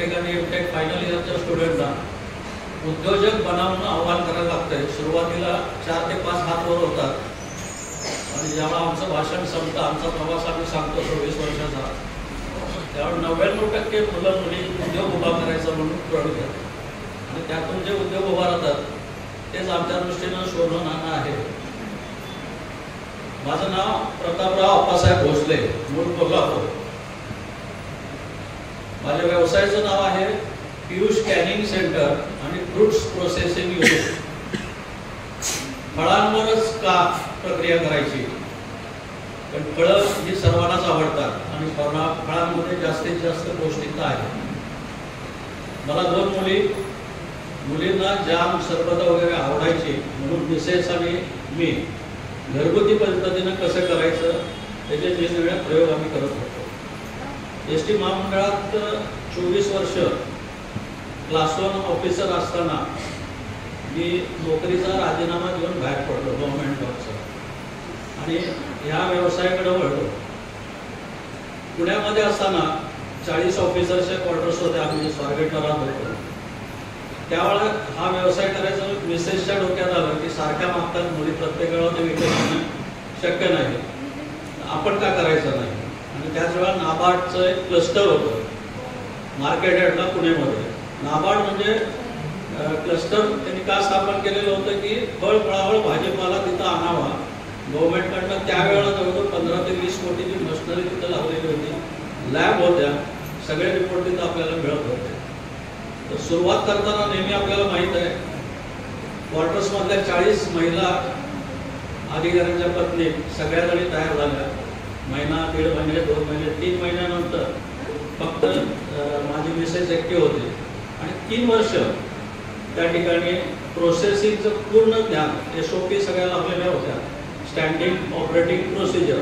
ठिकाणी MTech final इयरच्या स्टुडंटला उद्योजक बनावून आव्हान करायला लागतंय. सुरुवातीला 4 ते 5 हात वर होतात आणि जेव्हा आमचं भाषण संपतं, आमचा प्रवास आम्ही सांगतो 26 वर्षाचा, त्यावेळी 99% मुलं मुली उद्योग उभा करायचा म्हणून प्रण घेतात आणि त्यातून जे उद्योग उभा राहतात तेच आमच्या दृष्टीनं सोनं नाणं आहे. माझं नाव प्रतापराव अप्पासाहेब भोसले, मूळ कोल्हापूर. माझ्या व्यवसायाचं नाव आहे पियुष कॅनिंग सेंटर आणि फ्रूट्स प्रोसेसिंग युनिट. फळांवरच का प्रक्रिया करायची, पण फळं ही सर्वांनाच आवडतात आणि फळांमध्ये जास्तीत जास्त पौष्टिकता आहे. मला 2 मुलींना जाम सरबत वगैरे आवडायची, म्हणून मिसेस आणि मी घरगुती पद्धतीनं कसं करायचं त्याचे वेगवेगळे प्रयोग आम्ही करत होतो. एसटी महामंडळात 24 वर्ष क्लास 1 ऑफिसर असताना मी नोकरीचा राजीनामा घेऊन बाहेर पडलो गव्हर्नमेंट जॉबचा आणि ह्या व्यवसायाकडे वळलो. पुण्यामध्ये असताना 40 ऑफिसरच्या क्वार्टर्स होते, आम्ही स्वारगेटला राहत होतो. त्यावेळेला हा व्यवसाय करायचं मिसेसच्या डोक्यात आलं की सारख्या मागतात मुली, प्रत्येक वेळा ते विकत शक्य नाही, आपण का करायचं नाही. आणि त्याच वेळा नाबार्डचं एक क्लस्टर होतं मार्केट यार्डला पुण्यामध्ये. नाबार्ड म्हणजे क्लस्टर त्यांनी का स्थापन केलेलं होतं की फळफळावळ भाजीपाला तिथं आणावा. गव्हर्नमेंटकडनं त्यावेळेला जवळजवळ 15 ते 20 कोटीची मशिनरी तिथं लावलेली होती, लॅब होत्या, सगळे रिपोर्ट तिथं आपल्याला मिळत होते. तर सुरुवात करताना नेहमी आपल्याला माहीत आहे क्वार्टर्समधल्या 40 महिला अधिकाऱ्यांच्या पत्नी सगळ्याजणी तयार झाल्या. महिना, 1.5 महिने, 2 महिने, 3 महिन्यानंतर फक्त माझी मिसेस एकटी होती आणि 3 वर्ष त्या ठिकाणी प्रोसेसिंगचं पूर्ण ज्ञान, SOP सगळ्या लावलेल्या होत्या, स्टँडिंग ऑपरेटिंग प्रोसिजर.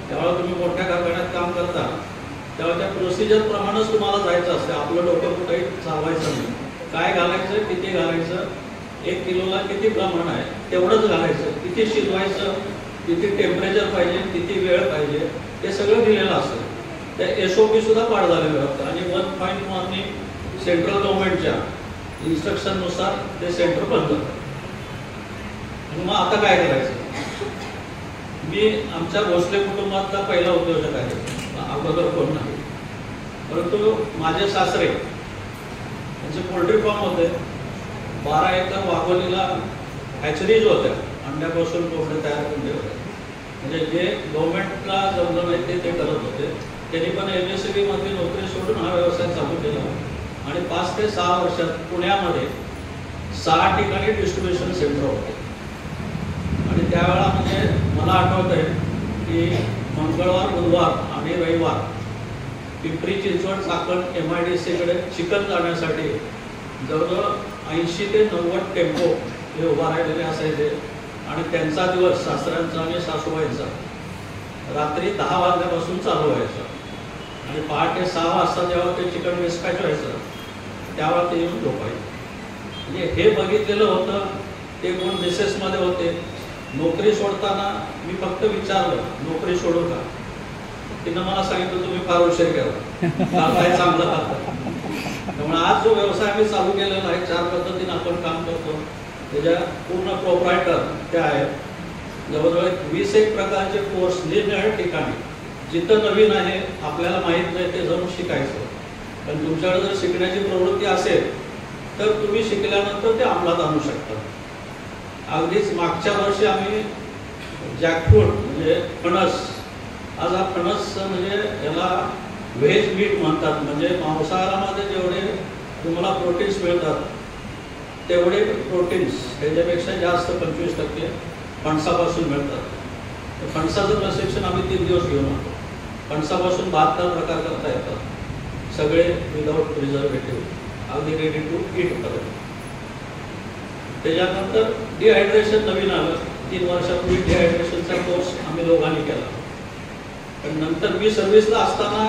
त्यावेळेला तुम्ही मोठ्या कारखान्यात काम करता तेव्हा त्या प्रोसिजरप्रमाणेच तुम्हाला जायचं असतं. आपलं डोकं कुठेही चालवायचं नाही. काय घालायचं, किती घालायचं, 1 किलोला किती प्रमाण आहे तेवढंच घालायचं, किती शिजवायचं, किती टेम्परेचर पाहिजे, किती वेळ पाहिजे, हे सगळं दिलेलं असतं. त्या SOP सुद्धा पाठ झालेलं होतं आणि 1.1 सेंट्रल गव्हर्नमेंटच्या इन्स्ट्रक्शननुसार ते सेंटर बंद होतं. मग आता काय करायचं. मी आमच्या भोसले कुटुंबातला पहिला उद्योजक आहे, अगोदर कोण नाही. परंतु माझे सासरे त्यांचे पोल्ट्री फार्म होते, 12 एकर वाघोलीला हॅचरीज होत्या, अंड्यापासून कोंबडे तयार करून होते. म्हणजे जे गव्हर्नमेंटला जमलं नाही ते करत होते. त्यांनी पण MSCB मध्ये नोकरी सोडून हा व्यवसाय चालू केला आणि 5 ते 6 वर्षात पुण्यामध्ये 6 ठिकाणी डिस्ट्रीब्युशन सेंटर होते. आणि त्यावेळा म्हणजे मला आठवत आहे की मंगळवार, बुधवार आणि रविवार पिंपरी चिंचवड, चाकण, MIDCकडे चिकन जाण्यासाठी जवळजवळ 80 ते 90 टेम्पो हे उभा राहिलेले असायचे. आणि त्यांचा दिवस, सासऱ्यांचा आणि सासूबाईंचा, रात्री 10 वाजल्यापासून चालू व्हायचा आणि पहाटे 6 वाजता जेव्हा ते चिकन डिस्पॅच व्हायचं त्यावेळा ते येऊन झोपायचे. म्हणजे हे बघितलेलं होतं. ते कोण मिसेसमध्ये होते. नोकरी सोडताना मी फक्त विचारलं नोकरी सोडू का. तिनं मला सांगितलं तुम्ही फार हुशार केला, काय चांगलं करता. त्यामुळे आज जो व्यवसाय आम्ही चालू केलेला आहे, 4 पद्धतीने आपण काम करतो. त्याच्या पूर्ण प्रोप्रायटर त्या आहेत. जवळजवळ 21 प्रकारचे कोर्स निरनिराळ्या ठिकाणी, जिथं नवीन आहे आपल्याला माहीत नाही ते जाऊन शिकायचं. पण तुमच्याकडे जर शिकण्याची प्रवृत्ती असेल तर तुम्ही शिकल्यानंतर ते अंमलात आणू शकता. अगदीच मागच्या वर्षी आम्ही जॅकफ्रूट म्हणजे फणस, आज हा फणस म्हणजे याला व्हेज मीट म्हणतात. म्हणजे मांसाहारामध्ये जेवढे तुम्हाला प्रोटीन्स मिळतात तेवढे प्रोटीन्स ह्याच्यापेक्षा जास्त 25% फणसापासून मिळतात. फणसाचं प्रशिक्षण आम्ही 3 दिवस घेऊन आलो. फणसापासून 72 प्रकार करता येतात, सगळे विदाउट प्रिझर्वेटिव्ह, अगदी रेडी टू ईट करत. त्याच्यानंतर डिहायड्रेशन नवीन आलं. 3 वर्षापूर्वी डिहायड्रेशनचा कोर्स आम्ही दोघांनी केला. पण नंतर मी सर्व्हिसला असताना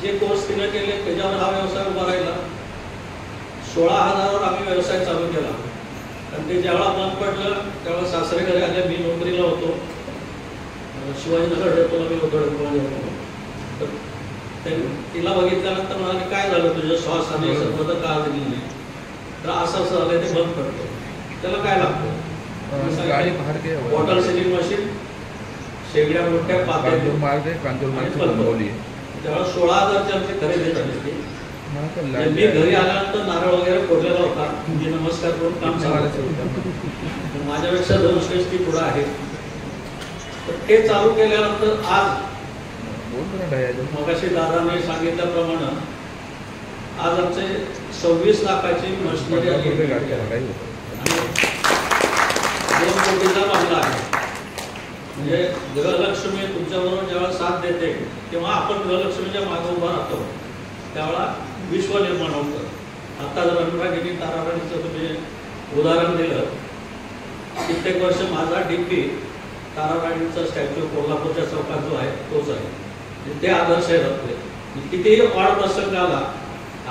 जे कोर्स तिने केले त्याच्यावर हा व्यवसाय उभा राहिला. 16,000वर आम्ही व्यवसाय चालू केला. आणि ते ज्यावेळा बंद पडलं त्यावेळेला सासरे घरी आले. मी नोकरीला होतो, शिवाजीनगर डेपोला मी होतो. तिला बघितल्यानंतर म्हणाले काय झालं तुझ्या श्वास आणि सर्व तर का दिली नाही, तर असं असं झालं ते बंद करतो. त्याला काय लागतं? वॉटर सिलिंग मशीन, शेगड्या मोठ्या पात्या, तेव्हा 16,000ची आमची खरेदी झाली होती. मी घरी आल्यानंतर नारळ वगैरे फोडलेला होता, म्हणजे नमस्कार करून काम चालू. माझ्यापेक्षा 2 श्रेष्ठी पुढे आहे. तर ते चालू केल्यानंतर आज मगाशी दादाने सांगितल्याप्रमाणे आज आमचे 26 लाखाची मशिनरी आणि 2 कोटीचा मामला आहे. म्हणजे गृहलक्ष्मी तुमच्याबरोबर जेव्हा साथ देते तेव्हा आपण गृहलक्ष्मीच्या मागे उभा राहतो, त्यावेळा विश्व निर्माण होतं. आता जर अनुरागिनी ताराराणीचं तुम्ही उदाहरण दिलं, कित्येक वर्ष माझा डीपी ताराराणीचा स्टॅच्यू कोल्हापूरच्या चौकात जो आहे तोच आहे. ते आदर्श आहेत आपले. कितीही वाढ प्रसंग आला,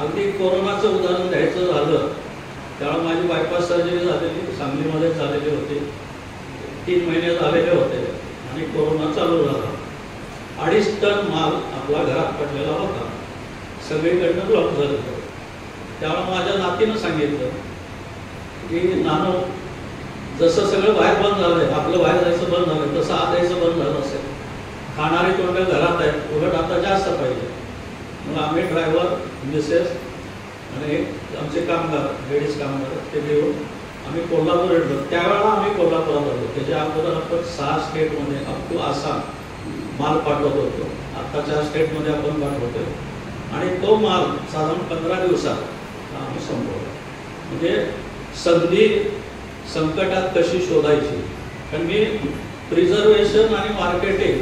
अगदी कोरोनाचं उदाहरण द्यायचं झालं त्यावेळा माझी बायपास सर्जरी झालेली सांगलीमध्ये झालेली होती. 3 महिने झालेले होते आणि कोरोना चालू झाला. 2.5 टन माल आपला घरात पडलेला होता, सगळीकडनं ब्लॉक झालं होतं. त्यावेळा माझ्या नातीनं सांगितलं की नानो, जसं सगळं बाहेर बंद झालंय, आपलं बाहेर जायचं बंद झालं, तसं आत यायचं बंद झालं असेल. खाणारी तोंड घरात आहेत, उलट आता जास्त पाहिजे. मग आम्ही ड्रायव्हर, मिसेस आणि आमचे कामगार, लेडीज कामगार ते घेऊन आम्ही कोल्हापूर येतो. त्यावेळेला आम्ही कोल्हापुरात आलो. त्याच्या अगोदर आपण 6 स्टेटमध्ये अप टू आसाम माल पाठवत होतो. आत्ताच्या स्टेटमध्ये आपण पाठवतो आणि तो माल साधारण 15 दिवसात आम्ही संपवला. म्हणजे संधी संकटात कशी शोधायची. कारण मी प्रिझर्वेशन आणि मार्केटिंग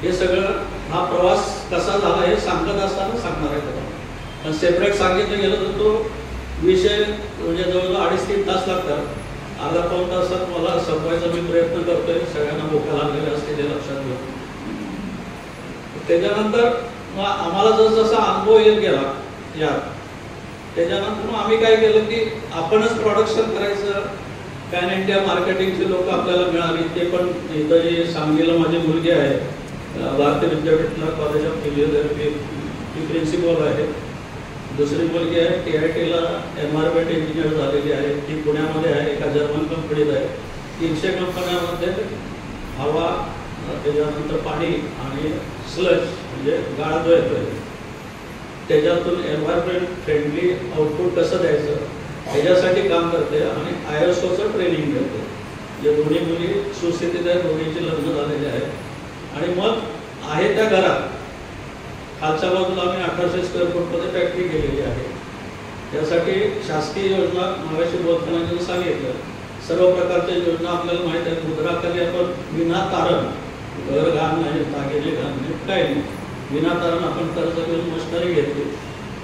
हे सगळं हा प्रवास कसा झाला हे सांगत असताना सांगणार आहे तुम्हाला. पण सेपरेट सांगितलं गेलं तर तो विषय म्हणजे जवळजवळ 2.5-3 तास लागतात. अर्धा पाऊण तासात मला संपवायचा मी प्रयत्न करतोय. सगळ्यांना भूका लागलेल्या असते ते लक्षात घेऊन. त्याच्यानंतर आम्हाला जसजसा अनुभव येत गेला यात, त्याच्यानंतर मग आम्ही काय केलं की आपणच प्रोडक्शन करायचं. पॅन इंडिया मार्केटिंगचे लोक आपल्याला मिळाली. ते पण इथं जे सांगलीला माझी मुलगी आहे, भारतीय विद्यापीठला कॉलेज ऑफ फिजिओथेरपी ती प्रिन्सिपल आहे. दुसरी मुलगी आहे TITला एन्व्हायरमेंट इंजिनियर झालेली आहे, ती पुण्यामध्ये आहे, एका जर्मन कंपनीत आहे. 300 कंपन्यांमध्ये हवा, त्याच्यानंतर पाणी आणि स्लज म्हणजे गाळ जो येतोय त्याच्यातून एन्व्हायरमेंट फ्रेंडली आउटपुट कसं द्यायचं ह्याच्यासाठी काम करते आणि ISOचं ट्रेनिंग देते. जे दोन्ही मुली सुस्थितीत आहेत, दोन्हीचे लग्न झालेले आहेत. आणि मग आहे त्या घरात खालच्या बाजूला आम्ही 1800 स्क्वेअर फूटमध्ये फॅक्टरी केलेली आहे. त्यासाठी शासकीय योजना मगाशी बोलताना सांगितलं, सर्व प्रकारच्या योजना आपल्याला माहीत आहेत. मुद्राखाली आपण विनातारण, घर घाण नाही, दागिने घाण नाही, काही नाही, विनातारण आपण कर्ज घेऊन मशिनरी घेतली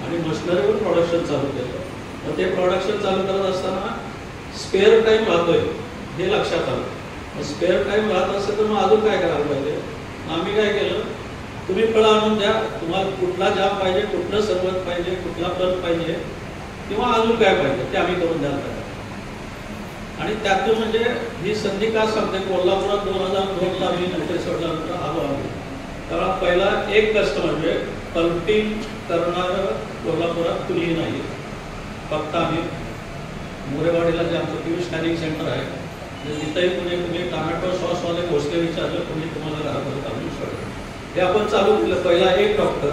आणि मशिनरीवर प्रोडक्शन चालू केलं. मग ते प्रोडक्शन चालू करत असताना स्पेअर टाईम राहतोय हे लक्षात आलं. स्पेअर टाईम राहत असेल तर मग अजून काय करायला पाहिजे. आम्ही काय केलं, तुम्ही फळं आणून द्या, तुम्हाला कुठला जाम पाहिजे, कुठलं सरबत पाहिजे, कुठला फळ पाहिजे किंवा अजून काय पाहिजे ते आम्ही करून द्यायला पाहिजे. आणि त्यातून म्हणजे ही संधी का सांगते, कोल्हापुरात 2002ला मी नोकरी सोडल्यानंतर आलो आम्ही. तेव्हा पहिला एक कस्टमर म्हणजे पल्पिंग करणारं कोल्हापुरात कुणीही नाही. फक्त आम्ही मोरेवाडीला जे आमचं पियुष स्कॅनिंग सेंटर आहे, तिथंही तुम्ही टोमॅटो सॉसवाले भोसले विचारलं, कुणी तुम्हाला घरापर्यंत आणून सोडलं. हे आपण चालू केलं. पहिला एक डॉक्टर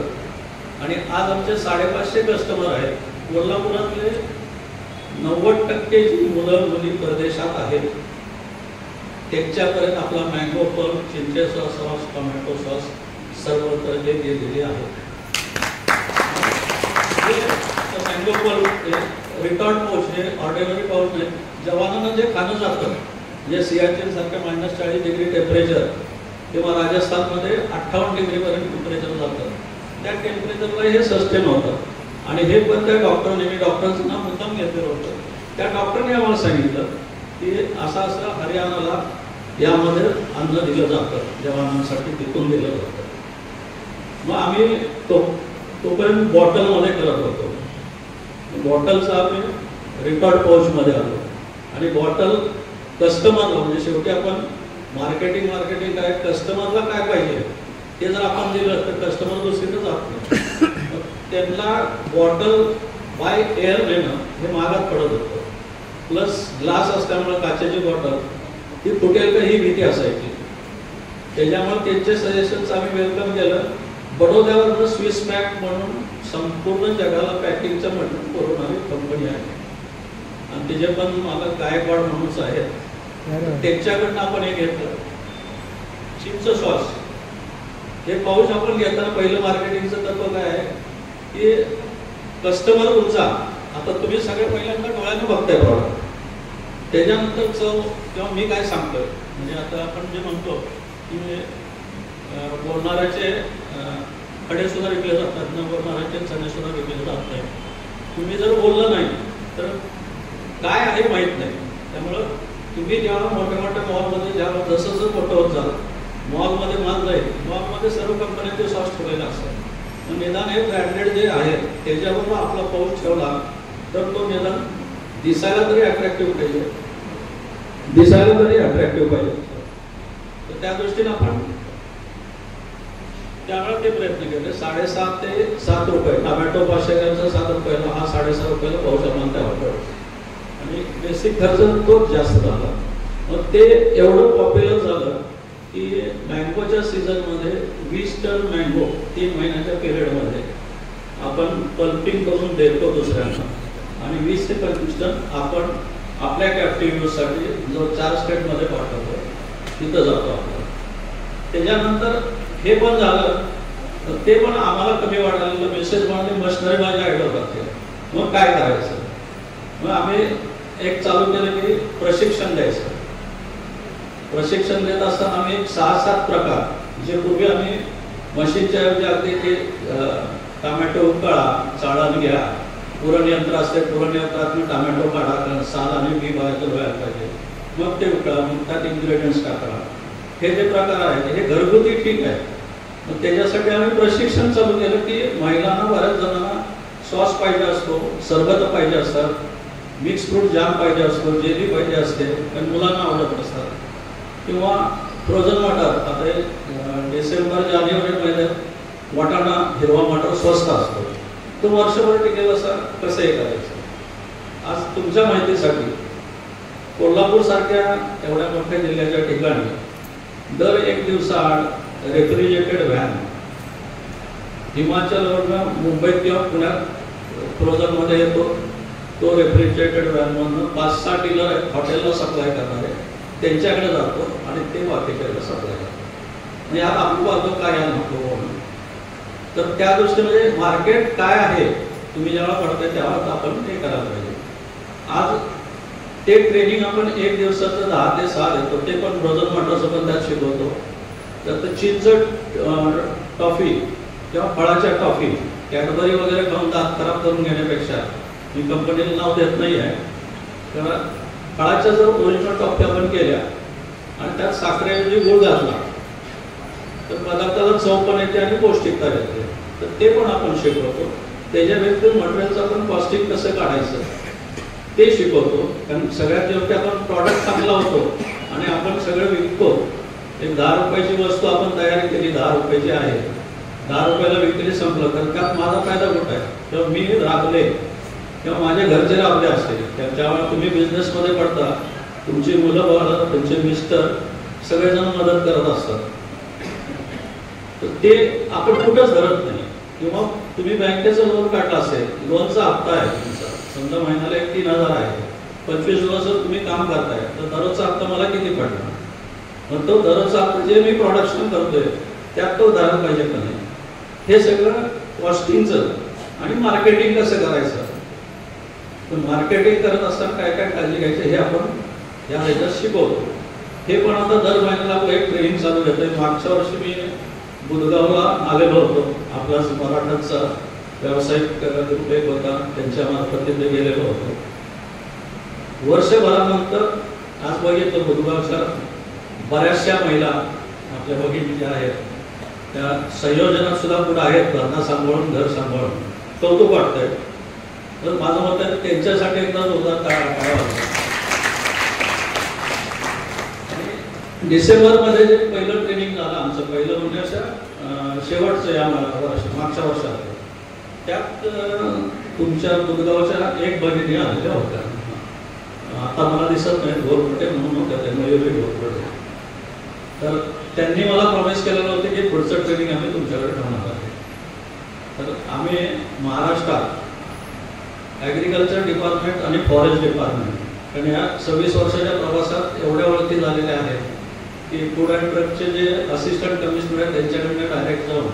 आणि आज आमचे 550 कस्टमर आहेत. कोल्हापुरातले 90% जी मुलं मुली परदेशात आहेत त्यांच्यापर्यंत आपला मँगो पल्प, चिंचेचा सॉस, टोमॅटो सॉस सर्वत्र जे गेलेले आहेत. मँगो पल्प रिटॉर्ड पाऊच हे ऑर्डिनरी पाऊच नाही. जवानांना जे खाणं जातं म्हणजे सियाचीन सारख्या -40 डिग्री टेम्परेचर किंवा राजस्थानमध्ये 58 डिग्रीपर्यंत टेम्परेचर जातं, त्या टेम्परेचरला हे सस्टेन होतं. आणि हे पण त्या डॉक्टरने, मी डॉक्टरचं नाव मुद्दाम घेतलेलं होतं, त्या डॉक्टरने आम्हाला सांगितलं की असं असं हरियाणाला यामध्ये अन्न दिलं जातं, जवानांसाठी तिथून दिलं जातं. मग आम्ही तोपर्यंत बॉटलमध्ये करत होतो. बॉटलचा आम्ही रिकॉर्ड पाऊचमध्ये आलो आणि बॉटल कस्टमरला, म्हणजे शेवटी आपण मार्केटिंग काय, कस्टमरला काय पाहिजे ते जर आपण दिलं तर कस्टमर दुसरीकडे जात नाही. त्यांना बॉटल बाय एअर नेणं हे महागात पडत होतं. प्लस ग्लास असल्यामुळे काचेची बॉटल ही फुटेल का ही भीती असायची. त्याच्यामुळे त्यांचे सजेशन्स आम्ही वेलकम केलं. बडोद्यावर स्विस पॅक म्हणून संपूर्ण जगाला पॅकिंगचं म्हणून पुरवणारी कंपनी आहे आणि तिचे पण मला गायकवाड म्हणूनच आहेत. त्यांच्याकडनं आपण हे घेतलं चिंच सॉस. हे पाऊच आपण घेताना पहिलं मार्केटिंगचं तत्व काय आहे की कस्टमर तुमचा आता तुम्ही सगळे पहिल्यांदा डोळ्यानं बघताय प्रॉडक्ट, त्याच्यानंतर चव किंवा मी काय सांगतोय. म्हणजे आता आपण जे म्हणतो की बोलणाऱ्याचे खडे सुद्धा विकले जातात, न बोलणाऱ्याचे चणे सुद्धा विकले जात नाही. तुम्ही जर बोललं नाही तर काय आहे माहीत नाही. त्यामुळं तुम्ही जेव्हा मोठ्या मोठ्या मॉलमध्ये जेव्हा जसं जसं मोठं होत झालं, मॉलमध्ये माल जाईल, मॉलमध्ये सर्व कंपन्यांचे सॉस ठेवलेले असतात. निदान हे ब्रँडेड जे आहे त्याच्याबरोबर आपला पाऊच ठेवला तर तो निदान दिसायला तरी अट्रॅक्टिव्ह पाहिजे, दिसायला तरी अट्रॅक्टिव्ह पाहिजे. तर त्या दृष्टीने आपण त्यामुळे ते प्रयत्न केले. 6.5 ते 7 रुपये टोमॅटो 500 ग्रॅमचा 7 रुपयाला, हा 6.5 रुपयाला पाऊच आपण त्यावर पडतो आणि बेसिक खर्च तोच जास्त झाला. मग ते एवढं पॉप्युलर झालं की मँगोच्या सीझनमध्ये 20 टन मँगो 3 महिन्याच्या पिरियडमध्ये आपण पल्पिंग करून देतो दुसऱ्यांना आणि 20 ते 25 टन आपण आपल्या कॅप्टिव्ह यूजसाठी जो 4 स्टेटमध्ये पाठवतो तिथं जातो आपण. त्याच्यानंतर हे पण झालं तर ते पण आम्हाला कमी वाढायला मेसेज म्हणून मशिनरी माझ्या आयडिया करते. मग काय करायचं, मग आम्ही एक चालू केलं की प्रशिक्षण द्यायचं. प्रशिक्षण देत असताना आम्ही 6-7 प्रकार जे पूर्वी आम्ही मशीनच्या ऐवजी अगदी ते टोमॅटो उकळा, चाळण घ्या, पुरण यंत्र असते, पुरण यंत्रात टोमॅटो काढा, कारण साल आणि बी बाहेर व्हायला पाहिजे, मग ते उकळा, मग त्यात इन्ग्रेडियंट्स टाका. हे जे प्रकार आहेत हे घरगुती ठीक आहे. मग त्याच्यासाठी आम्ही प्रशिक्षण चालू केलं की महिलांना बऱ्याच जणांना सॉस पाहिजे असतो, सरबत पाहिजे असतात, मिक्स फ्रूट जाम पाहिजे असतो, जेली पाहिजे असते, पण मुलांना आवडत नसतात. किंवा फ्रोझन मटर, आता डिसेंबर जानेवारी महिन्यात वाटाणा हिरवा मटर स्वस्त असतो, तो वर्षभर टिकेल असं कसं हे करायचं. आज तुमच्या माहितीसाठी कोल्हापूर सारख्या एवढ्या मोठ्या जिल्ह्याच्या ठिकाणी दर 1 दिवसाआड रेफ्रिजरेटेड व्हॅन हिमाचलवरनं मुंबईत किंवा पुण्यात फ्रोझनमध्ये येतो. तो रेफ्रिजरेटेड व्हॅनमधून 5-6 डीलर हॉटेलला सप्लाय करणारे त्यांच्याकडे जातो आणि ते बाकीच्याकडे सप्लाय करतात. म्हणजे आता आपण काय नको म्हणून. तर त्या दृष्टीने म्हणजे मार्केट काय आहे तुम्ही जेव्हा पडताय तेव्हा आपण ते करायला पाहिजे. आज ते ट्रेनिंग आपण 1 दिवसाचं 10 ते 6 देतो, ते पण फ्रोझन मटरचं पण त्यात शिकवतो. तर चिंच टॉफी किंवा फळाच्या टॉफी कॅडबरी वगैरे खाऊन दात खराब करून घेण्यापेक्षा, मी कंपनीला नाव देत नाही आहे, तर फळाच्या जर ओरिजिनल टॉफी आपण केल्या आणि त्यात साखरेऐवजी गुळ घातला तर पदार्थाला चव पण येते आणि पौष्टिकता येते. तर ते पण आपण शिकवतो. त्याच्या व्यतिरिक्त मटेरियलचं आपण कॉस्टिंग कसं काढायचं ते शिकवतो. कारण सगळ्यात जेव्हा आपण प्रॉडक्ट चांगला होतो आणि आपण सगळं विकतो. एक 10 रुपयाची वस्तू आपण तयारी केली, 10 रुपयाची आहे, 10 रुपयाला विक्री संपलं तर त्यात माझा फायदा कुठं आहे. तेव्हा मी राबले किंवा माझे घरचे राबले असते, त्याच्यामुळे तुम्ही बिझनेसमध्ये पडता, तुमची मुलं बघा, तुमचे मिस्टर सगळेजण मदत करत असतात. तर ते आपण कुठंच धरत नाही. किंवा तुम्ही बँकेचं लोन काढलं असेल, लोनचा हप्ता आहे तुमचा, समजा महिन्याला 3,000 आहे, 25 दिवस तुम्ही काम करताय, तर दररोजचा हप्ता मला किती पडणार. मग तो दररोजचा हप्ता जे मी प्रोडक्शन करतोय त्यात तो धरायला पाहिजे का नाही. हे सगळं कॉस्टिंगचं आणि मार्केटिंग कसं करायचं. तर मार्केटिंग करत असताना काय काय काळजी घ्यायची हे आपण या ह्याच्यात शिकवतो. हे पण आता दर महिन्याला एक ट्रेनिंग चालू घेतोय. मागच्या वर्षी मी बुधगावला आलेलो होतो, आपला मराठाचा व्यावसायिक ग्रुप एक होता, त्यांच्या मार्फत तिथे गेलेलो होतो. वर्षभरानंतर आज बघितलं बुधगावच्या बऱ्याचशा महिला आपल्या भगिनी ज्या आहेत त्या संयोजनात सुद्धा पुढे आहेत, घरना सांभाळून घर सांभाळून. कौतुक वाटतंय. तर माझं मत आहे त्यांच्यासाठी एकदा जोरदार टाळ्या वाजवा. डिसेंबरमध्ये जे पहिलं ट्रेनिंग झालं आमचं, पहिलं म्हणजे असं शेवटचं या मागच्या वर्षात, त्यात तुमच्या दुधगावच्या एक भगिनी आलेल्या होत्या. आता मला दिसत नाही, घोरपटे म्हणून होत्या त्या, मयुरी घोरपटे. तर त्यांनी मला प्रॉमिस केलेलं होतं की पुढचं ट्रेनिंग आम्ही तुमच्याकडे ठेवणार आहे. तर आम्ही महाराष्ट्रात ॲग्रिकल्चर डिपार्टमेंट आणि फॉरेस्ट डिपार्टमेंट, कारण या 26 वर्षाच्या प्रवासात एवढ्या ओळखी झालेल्या आहेत की फूड अँड ड्रगचे जे असिस्टंट कमिशनर आहेत त्यांच्याकडनं डायरेक्ट जाऊन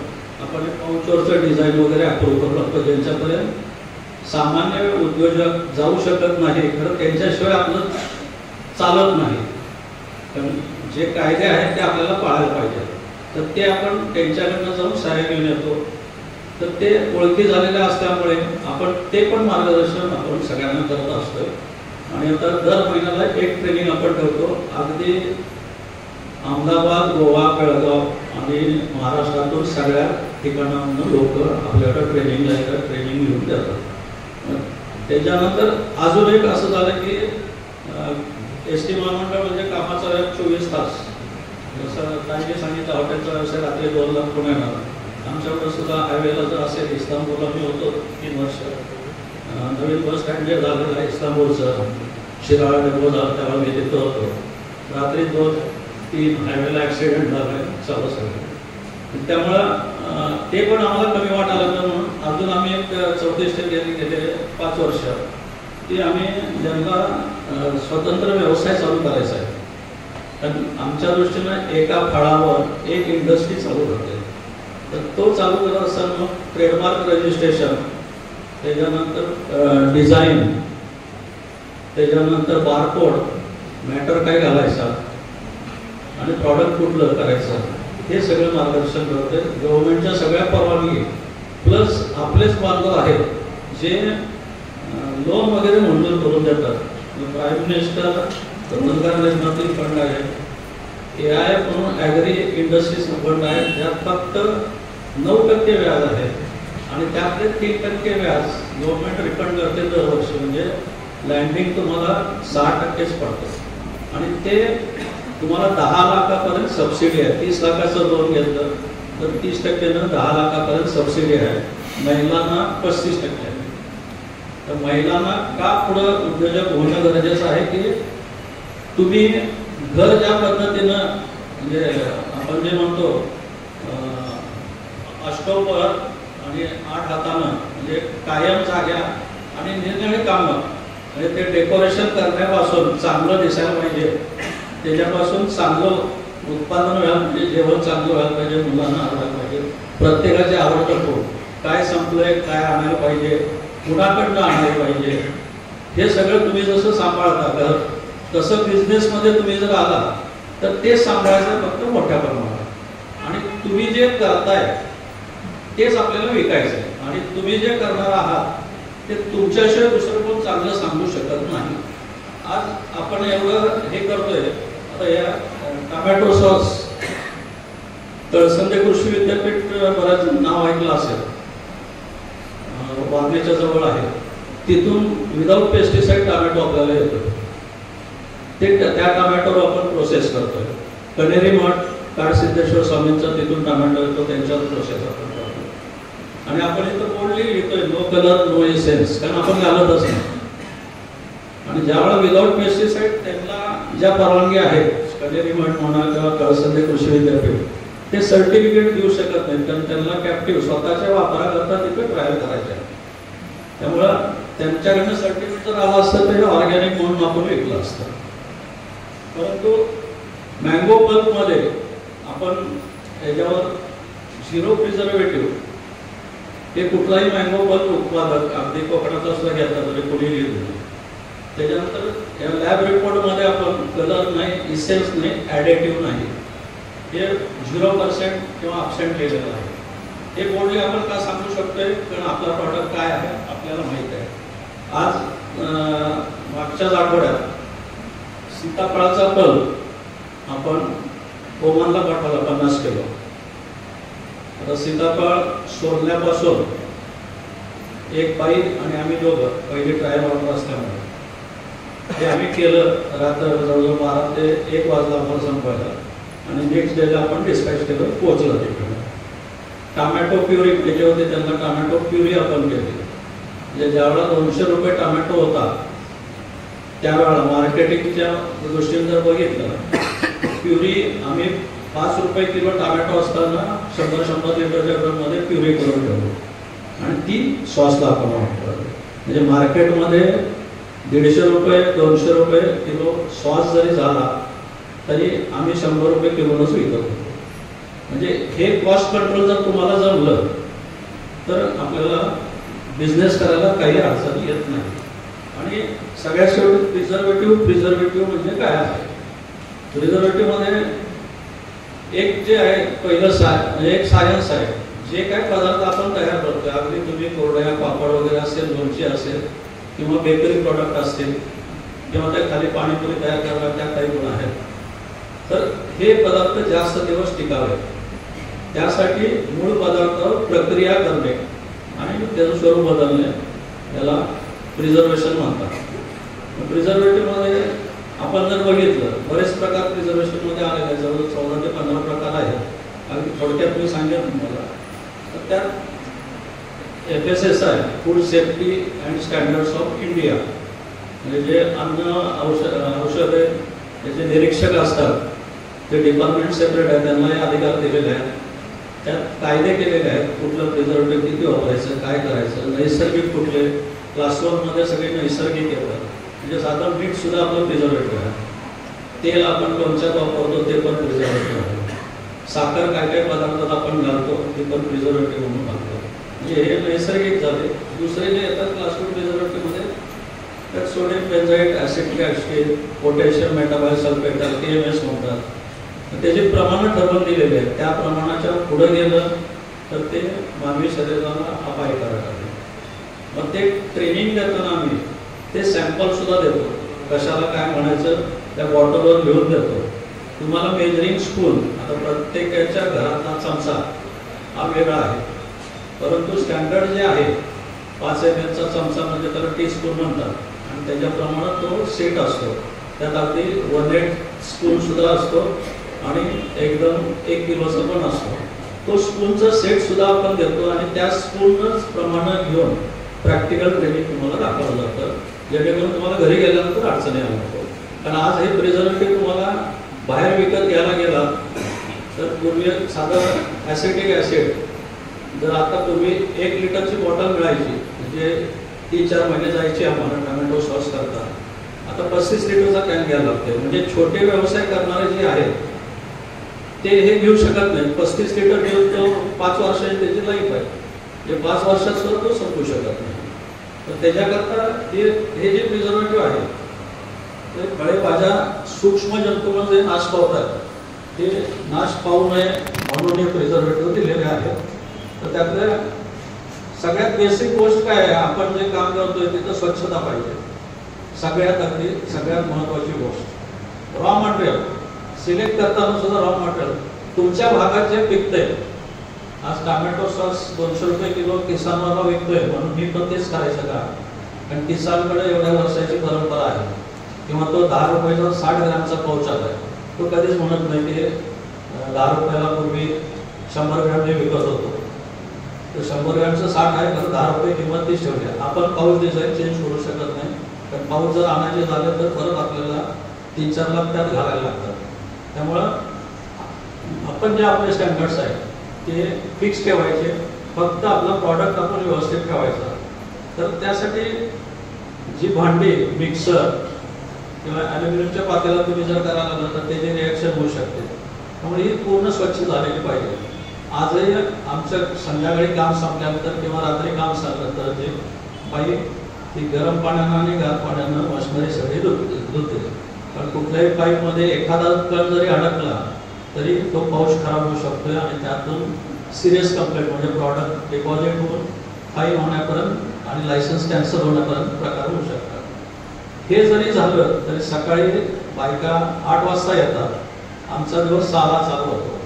आपण पाऊचवरचं डिझाईन वगैरे अप्रूव्ह करू लागतो, ज्यांच्यापर्यंत सामान्य उद्योजक जाऊ शकत नाही. खरं त्यांच्याशिवाय आपलं चालत नाही, कारण जे कायदे आहेत ते आपल्याला पाळायला पाहिजे. तर ते आपण त्यांच्याकडनं जाऊन सहाय्य घेऊन येतो. तर ते ओळखी झालेल्या असल्यामुळे आपण ते पण मार्गदर्शन आपण सगळ्यांना करत असतो. आणि आता दर महिन्याला एक ट्रेनिंग आपण ठेवतो. अगदी अहमदाबाद, गोवा, बेळगाव आणि महाराष्ट्रातून सगळ्या ठिकाणांना लोक आपल्याकडे ट्रेनिंगला येतात, ट्रेनिंग घेऊन देतात. त्याच्यानंतर अजून एक असं झालं की SD महामंडळ म्हणजे कामाचा वेळ 24 तास. जसं काही सांगितलं हॉटेलचा व्यवसाय रात्री 2 लाख कोण येणार. आमच्याकडं सुद्धा हायवेला जर असेल, इस्तांबूलला मी होतो 3 वर्ष, नवीन बस स्टँड जे झालेलं आहे इस्तांबूलचं, शिराळा डेपो झाला तेव्हा मी तिथं होतो. रात्री 2-3 हायवेला ॲक्सिडेंट झाला आहे चालू सगळं. त्यामुळं ते पण आम्हाला कमी वाटायला लागलं. म्हणून अजून आम्ही एक 34 केली गेले 5 वर्ष की आम्ही ज्यांना स्वतंत्र व्यवसाय चालू करायचा आहे. कारण आमच्या दृष्टीनं एका फळावर एक इंडस्ट्री चालू करते. तर तो चालू करत असताना मग ट्रेडमार्क रजिस्ट्रेशन, त्याच्यानंतर डिझाईन, त्याच्यानंतर बारकोड, मॅटर काय घालायचा आणि प्रॉडक्ट कुठलं करायचं, हे सगळं मार्गदर्शन करते. गव्हर्नमेंटच्या सगळ्या परवानगी प्लस आपलेच बांधव आहेत जे लोन वगैरे मंजूर करून देतात. प्राईम मिनिस्टर रोजगार निर्मिती फंड आहे, AIF म्हणून ॲग्री इंडस्ट्रीज फंड आहे, ज्यात फक्त 9% व्याज आहे आणि त्यातले 3% व्याज गव्हर्नमेंट रिफंड करते दरवर्षी. म्हणजे लँडिंग तुम्हाला 6%च पडतं आणि ते तुम्हाला 10 लाखापर्यंत सबसिडी आहे. 30 लाखाचं लोन घेतलं तर 30%नं 10 लाखापर्यंत सबसिडी आहे. महिलांना 35% आहे. तर महिलांना का पुढं उद्योजक होणं गरजेचं आहे की तुम्ही घर ज्या पद्धतीनं, म्हणजे आपण जे म्हणतो अष्टोपर आणि 8 हातानं, म्हणजे कायम जाग्या आणि निरनिराळी कामं, म्हणजे ते डेकोरेशन करण्यापासून चांगलं दिसायला पाहिजे, त्याच्यापासून चांगलं उत्पादन व्हायला पाहिजे, जेवण चांगलं व्हायला पाहिजे, मुलांना आवडायला पाहिजे, प्रत्येकाचे आवडतं फूड काय संपलंय, काय आणायला पाहिजे, कुणाकडनं आणायला पाहिजे, हे सगळं तुम्ही जसं सांभाळता तसं बिझनेसमध्ये तुम्ही जर आला तर ते सांभाळायचं फक्त मोठ्या प्रमाणात. आणि तुम्ही जे करताय तेच आपल्याला विकायचं आहे. आणि तुम्ही जे करणार आहात ते तुमच्याशिवाय दुसरं कोण चांगलं सांगू शकत नाही. आज आपण एवढं हे करतोय. आता या टोमॅटो सॉस तळसंदे कृषी विद्यापीठ बऱ्याच नाव ऐकलं असेल, वारणेच्या जवळ आहे. तिथून विदाऊट पेस्टिसाइड टोमॅटो आपल्याला येतो. ते त्या टोमॅटोवर आपण प्रोसेस करतोय. कनेरी मठ काडसिद्धेश्वर स्वामींचा तिथून टोमॅटो येतो, त्यांच्यावर प्रोसेस आपण करतो. आणि आपण इथं बोर्डली लिहितोय नो कलर नो एसेन्स, कारण आपण घालतच नाही. आणि ज्यावेळेला विदाऊट पेस्टिसाइड त्यांना ज्या परवानगी आहेत, कनेरी मठ म्हणा किंवा कळसंदे कृषी विद्यापीठ, ते सर्टिफिकेट देऊ शकत नाहीत, कारण त्यांना कॅप्टिव्ह स्वतःच्या वापराकरता तिथे ट्रायल करायचे. त्यामुळं त्यांच्याकडनं सर्टिफिकेट जर आलं असतं तर ऑर्गॅनिक म्हणून आपण विकलं असतं. परंतु मँगो पल्पमध्ये आपण याच्यावर 0 प्रिझर्वेटिव्ह, हे कुठलाही मँगो पल्प उत्पादक अगदी कोकणातला सुद्धा घेतला तरी कोणी लिहिलं. त्याच्यानंतर या लॅब रिपोर्टमध्ये आपण कलर नाही, इसेन्स नाही, ॲडेटिव्ह नाही, हे 0% किंवा अब्सेंट केलेलं आहे. हे बोर्डली आपण का सांगू शकतोय, कारण आपला प्रॉडक्ट काय आहे आपल्याला माहीत आहे. आज मागच्याच आठवड्यात सीताफळाचा पल्प आपण ओमानला पाठवला 50 किलो. आता सीताफळ सोडण्यापासून एक बाई आणि आम्ही दोघं पहिली ट्रायल ऑर्डर असल्यामुळे हे आम्ही केलं. रात्र जवळजवळ 12 ते 1 वाजला आम्हाला संपवायला आणि नेक्स्ट डेला आपण डिस्पॅच केलं, पोहोचलं तिकडे. टमॅटो प्युरी पाहिजे होते त्यांना, टमॅटो प्युरी आपण केली. म्हणजे ज्यावेळेला 200 रुपये टमॅटो होता त्यावेळेला मार्केटिंगच्या दृष्टीने जर बघितलं, प्युरी आम्ही 5 रुपये किलो टमॅटो असताना 100 लिटरच्या ड्रममध्ये प्युरी करून ठेवतो आणि ती सॉसला आपण वापरतो. म्हणजे मार्केटमध्ये 150 रुपये 200 रुपये किलो सॉस जरी झाला तरी आम्ही 100 रुपये किलोनच विकत होतो. म्हणजे हे कॉस्ट कंट्रोल जर तुम्हाला जमलं तर आपल्याला बिझनेस करायला काही अडचण येत नाही. आणि सगळ्यात शेवटी प्रिझर्वेटिव्ह म्हणजे काय आहे? प्रिझर्वेटिव्हमध्ये एक जे आहे पहिलं म्हणजे एक सायन्स आहे. जे काय पदार्थ आपण तयार करतोय, अगदी तुम्ही कोरड्या पापड वगैरे असेल, लोणची असेल किंवा बेकरी प्रॉडक्ट असतील किंवा त्या खाली पाणीपुरी तयार करायला त्या काही गुण आहेत, तर हे पदार्थ जास्त दिवस टिकावे त्यासाठी मूळ पदार्थावर प्रक्रिया करणे आणि त्याचं स्वरूप बदलणे याला प्रिझर्वेशन म्हणतात. प्रिझर्वेटिव्हमध्ये आपण जर बघितलं बरेच प्रकार प्रिझर्वेशनमध्ये आलेले आहेत, जवळजवळ 14 ते 15 प्रकार आहेत. अगदी थोडक्यात मी सांगेन तुम्हाला. तर त्यात FSSI food safety and standards of India म्हणजे जे अन्न औषधे त्याचे निरीक्षक असतात ते डिपार्टमेंट सेपरेट आहे, त्यांना हे अधिकार दिलेले आहेत. त्यात कायदे केलेले आहेत, कुठलं प्रिझर्वेटिव्ह किती वापरायचं, काय करायचं, नैसर्गिक कुठले. क्लास 1मध्ये सगळे नैसर्गिक येतात. म्हणजे साधारण मीठ सुद्धा आपलं प्रिझर्वेटिव्ह आहे. तेल आपण लोणच्यात वापरतो ते पण प्रिझर्वेटिव्ह आहे. साखर काय काय पदार्थात आपण घालतो ते पण प्रिझर्वेटिव्ह म्हणून घालतो. म्हणजे हे नैसर्गिक झाले. दुसरे जे येतात क्लास 2 प्रिझर्वेटिव्हमध्ये त्यात sodium benzoate, acetic acid, potassium metabisulphite TMS म्हणतात. त्याचे प्रमाण ठरवून दिलेले आहेत. त्या प्रमाणाच्या पुढे गेलं तर ते मानवी शरीराला अपायकारक आहे. मग ते ट्रेनिंग देताना आम्ही ते सॅम्पल सुद्धा देतो, कशाला काय म्हणायचं त्या बॉटलवर लिहून देतो. तुम्हाला मेजरिंग स्पून, आता प्रत्येकाच्या घरातला चमचा हा वेगळा आहे, परंतु स्टँडर्ड जे आहे 5 ml चमचा म्हणजे त्याला टीस्पून म्हणतात आणि त्याच्या प्रमाणात तो सेट असतो. त्यात अगदी 1/8 स्पून सुद्धा असतो आणि एकदम 1 किलोचा पण असतो. तो स्पूनचा सेट सुद्धा आपण देतो आणि त्या स्पूनच प्रमाण घेऊन प्रॅक्टिकल ट्रेनिंग तुम्हाला दाखवलं जातं, जेणेकरून तुम्हाला घरी गेल्यानंतर अडचणी आल्या नको. कारण आज हे प्रिझर्वेटिव्ह तुम्हाला बाहेर विकत घ्यायला गेला तर पूर्वी साधं ॲसिटिक ॲसिड जर आता पूर्वी 1 लिटरची बॉटल मिळायची म्हणजे 3-4 महिने जायची आम्हाला टमॅटो सॉस करता. आता 35 लिटरचा कॅन घ्यायला लागते. म्हणजे छोटे व्यवसाय करणारे जे आहेत ते हे घेऊ शकत नाही. 35 लिटर घेऊन तो 5 वर्षाची त्याची लाईफ आहे, जे 5 वर्षात सुद्धा तो संपू शकत नाही. तर त्याच्याकरता हे जे प्रिझर्वेटिव्ह आहे ते फळेभाज्या सूक्ष्म जंतूमध्ये नाश पावतात, ते नाश पावू नये म्हणून हे प्रिझर्वेटिव्ह दिलेले आहेत. तर त्यातल्या सगळ्यात बेसिक गोष्ट काय आहे, आपण जे काम करतोय तिथं स्वच्छता पाहिजे. सगळ्यात महत्त्वाची गोष्ट रॉ मटेरियल सिलेक्ट करताना सुद्धा रॉ मटेरियल तुमच्या भागात जे पिकतंय. आज टमॅटो सॉस 200 रुपये किलो किसानवाला विकतोय म्हणून मी पण तेच करायचं का? कारण किसानकडे एवढ्या वर्षाची परंपरा आहे किंवा तो 10 रुपयाचा 60 ग्रॅमचा पाऊच आहे. तो कधीच म्हणत नाही की 10 रुपयाला पूर्वी 100 ग्रॅमने विकत होतो, तर 100 ग्रॅमचं 60 आहे, तर 10 रुपये किंमत तीच ठेवली. आपण पाऊच डिझाईन चेंज करू शकत नाही, कारण पाऊच जर आणायचे झाले तर परत आपल्याला 3-4 लाख त्यात घालायला लागतात. त्यामुळं आपण जे आपले स्टँडर्ड्स आहेत ते फिक्स ठेवायचे, फक्त आपला प्रॉडक्ट आपण व्यवस्थित ठेवायचा. तर त्यासाठी जी भांडी मिक्सर किंवा ॲल्युमिनियमच्या पातेला तुम्ही जर करायला लागलं तर त्याची रिॲक्शन होऊ शकते. त्यामुळे ही पूर्ण स्वच्छ झालेली पाहिजे. आजही आमचं संध्याकाळी काम संपल्यानंतर किंवा रात्री काम संपल्यानंतर जे बाई ती गरम पाण्यानं आणि गार पाण्यानं मशिनरी सगळी धुते. कारण कुठल्याही पाईपमध्ये एखादा कण जरी अडकला तरी तो पाऊच खराब होऊ शकतो आणि त्यातून सिरियस कंप्लेंट म्हणजे प्रॉडक्ट डिपॉझिट होऊन फाईन होण्यापर्यंत आणि लायसन्स कॅन्सल होण्यापर्यंत प्रकार होऊ शकतात. हे जरी झालं तरी सकाळी बायका 8 वाजता येतात, आमचा दिवस 6ला चालू होतो.